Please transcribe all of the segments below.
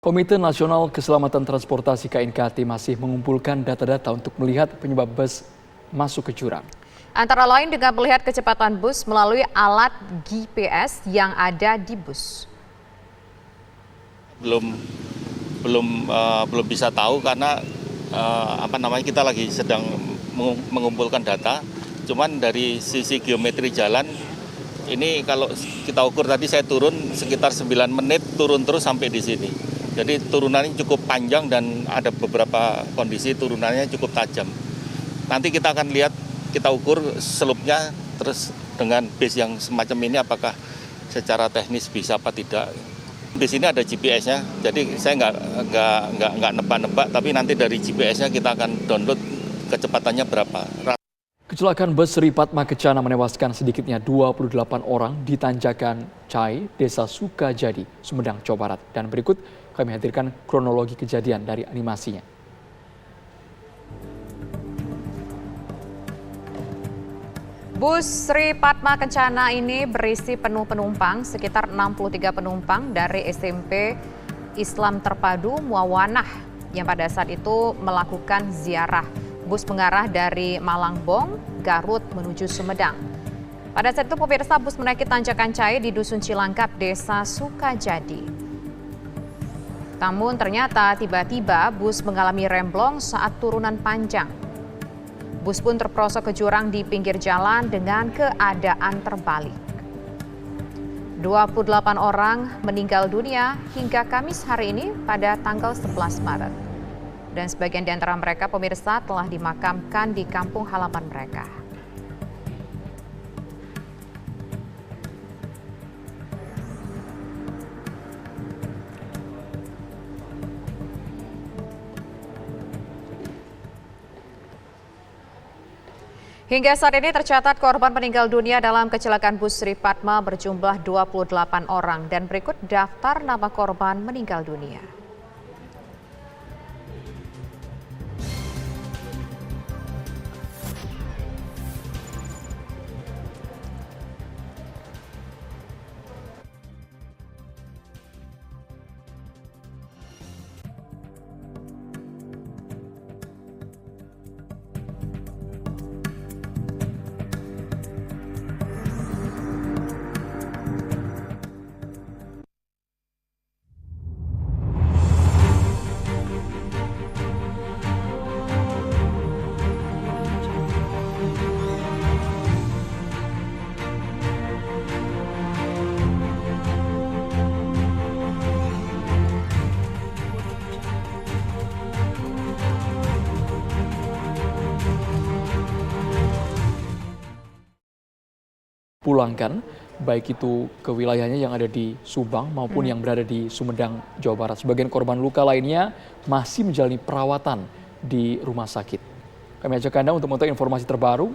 Komite Nasional Keselamatan Transportasi KNKT masih mengumpulkan data-data untuk melihat penyebab bus masuk ke jurang. Antara lain dengan melihat kecepatan bus melalui alat GPS yang ada di bus. Belum bisa tahu karena kita lagi sedang mengumpulkan data. Cuman dari sisi geometri jalan ini kalau kita ukur tadi saya turun sekitar 9 menit turun terus sampai di sini. Jadi turunannya cukup panjang dan ada beberapa kondisi turunannya cukup tajam. Nanti kita akan lihat, kita ukur selupnya terus dengan base yang semacam ini apakah secara teknis bisa apa tidak. Di sini ada GPS-nya, jadi saya nggak nebak-nebak, tapi nanti dari GPS-nya kita akan download kecepatannya berapa. Kecelakaan bus Sri Padma Kencana menewaskan sedikitnya 28 orang di Tanjakan Cai, Desa Sukajadi, Sumedang, Jawa Barat. Dan berikut kami hadirkan kronologi kejadian dari animasinya. Bus Sri Padma Kencana ini berisi penuh penumpang, sekitar 63 penumpang dari SMP Islam Terpadu Muawanah yang pada saat itu melakukan ziarah. Bus mengarah dari Malangbong, Garut menuju Sumedang. Pada saat itu pemirsa bus menaiki Tanjakan Cai di Dusun Cilangkap, Desa Sukajadi. Namun ternyata tiba-tiba bus mengalami remblong saat turunan panjang. Bus pun terperosok ke jurang di pinggir jalan dengan keadaan terbalik. 28 orang meninggal dunia hingga Kamis hari ini pada tanggal 11 Maret. Dan sebagian di antara mereka pemirsa telah dimakamkan di kampung halaman mereka. Hingga saat ini tercatat korban meninggal dunia dalam kecelakaan bus Sri Padma berjumlah 28 orang dan berikut daftar nama korban meninggal dunia. Pulangkan, baik itu ke wilayahnya yang ada di Subang maupun yang berada di Sumedang, Jawa Barat. Sebagian korban luka lainnya masih menjalani perawatan di rumah sakit. Kami ajak Anda untuk mengetahui informasi terbaru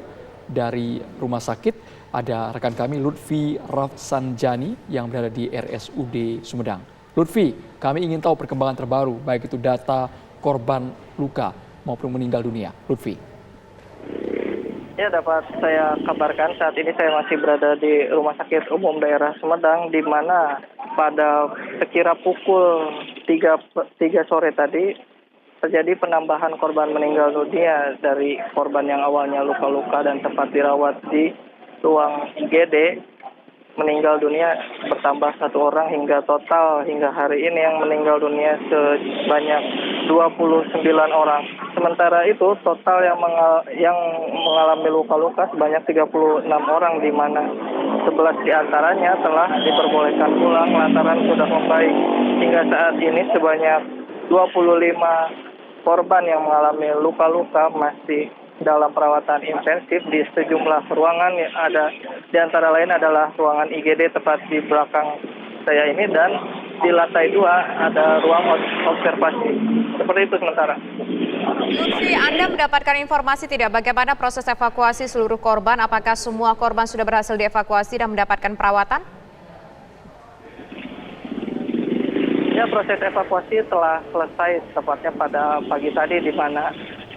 dari rumah sakit. Ada rekan kami Lutfi Rafsanjani yang berada di RSUD Sumedang. Lutfi, kami ingin tahu perkembangan terbaru, baik itu data korban luka maupun meninggal dunia. Lutfi. Ya, dapat saya kabarkan saat ini saya masih berada di Rumah Sakit Umum Daerah Sumedang, di mana pada sekira pukul 3 sore tadi terjadi penambahan korban meninggal dunia dari korban yang awalnya luka-luka dan sempat dirawat di ruang IGD. Meninggal dunia bertambah 1 orang hingga total hingga hari ini yang meninggal dunia sebanyak 29 orang. Sementara itu total yang mengalami luka-luka sebanyak 36 orang, di mana 11 diantaranya telah diperbolehkan pulang lantaran sudah membaik. Hingga saat ini sebanyak 25 korban yang mengalami luka-luka masih dalam perawatan intensif di sejumlah ruangan yang ada, di antara lain adalah ruangan IGD tepat di belakang saya ini, dan di lantai 2 ada ruang observasi. Seperti itu sementara. Lutfi, Anda mendapatkan informasi tidak bagaimana proses evakuasi seluruh korban? Apakah semua korban sudah berhasil dievakuasi dan mendapatkan perawatan? Ya, proses evakuasi telah selesai tepatnya pada pagi tadi, di mana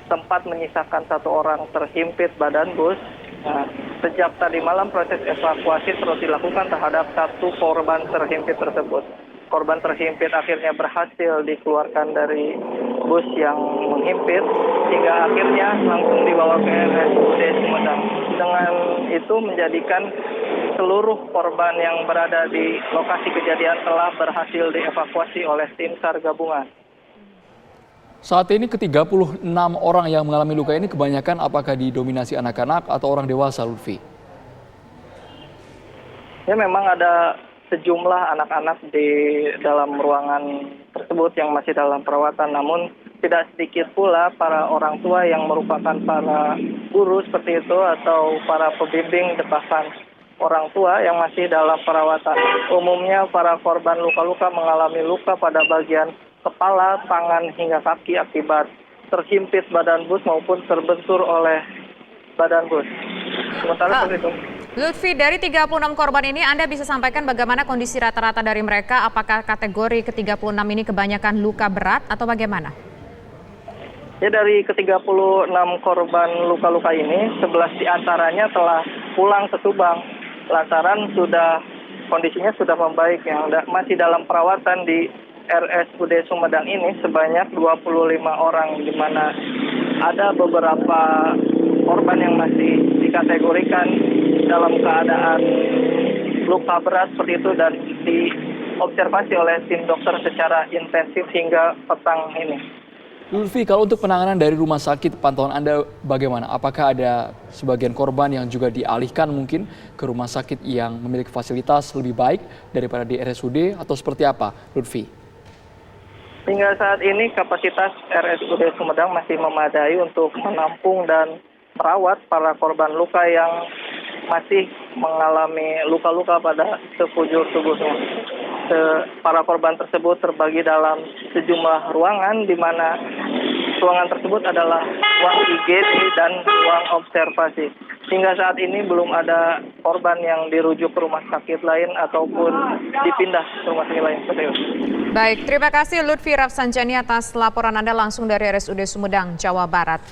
sempat menyisakan 1 orang terhimpit badan bus. Nah, sejak tadi malam proses evakuasi terus dilakukan terhadap 1 korban terhimpit tersebut. korban terhimpit akhirnya berhasil dikeluarkan dari bus yang menghimpit hingga akhirnya langsung dibawa ke RSUD Sumedang. Dengan itu menjadikan seluruh korban yang berada di lokasi kejadian telah berhasil dievakuasi oleh tim SAR gabungan. Saat ini ke-36 orang yang mengalami luka ini kebanyakan apakah didominasi anak-anak atau orang dewasa, Lutfi? Ya, memang ada sejumlah anak-anak di dalam ruangan tersebut yang masih dalam perawatan, namun tidak sedikit pula para orang tua yang merupakan para guru seperti itu atau para pembimbing bahkan orang tua yang masih dalam perawatan. Umumnya para korban luka-luka mengalami luka pada bagian kepala, tangan hingga kaki akibat terhimpit badan bus maupun terbentur oleh badan bus. Sementara seperti itu. Lutfi, dari 36 korban ini Anda bisa sampaikan bagaimana kondisi rata-rata dari mereka? Apakah kategori ke-36 ini kebanyakan luka berat atau bagaimana? Ya, dari ke-36 korban luka-luka ini, 11 diantaranya telah pulang ke Subang lantaran kondisinya sudah membaik. Yang masih dalam perawatan di RSUD Sumedang ini sebanyak 25 orang, di mana ada beberapa korban yang masih dikategorikan dalam keadaan luka berat seperti itu dan diobservasi oleh tim dokter secara intensif hingga petang ini. Lutfi, kalau untuk penanganan dari rumah sakit, pantauan Anda bagaimana? Apakah ada sebagian korban yang juga dialihkan mungkin ke rumah sakit yang memiliki fasilitas lebih baik daripada di RSUD atau seperti apa, Lutfi? Hingga saat ini kapasitas RSUD Sumedang masih memadai untuk menampung dan merawat para korban luka yang masih mengalami luka-luka pada sekujur tubuhnya. Para korban tersebut terbagi dalam sejumlah ruangan, di mana ruangan tersebut adalah ruang IGD dan ruang observasi. Hingga saat ini belum ada korban yang dirujuk ke rumah sakit lain ataupun dipindah ke rumah sakit lain. Baik, terima kasih Lutfi Rafsanjani atas laporan Anda langsung dari RSUD Sumedang, Jawa Barat.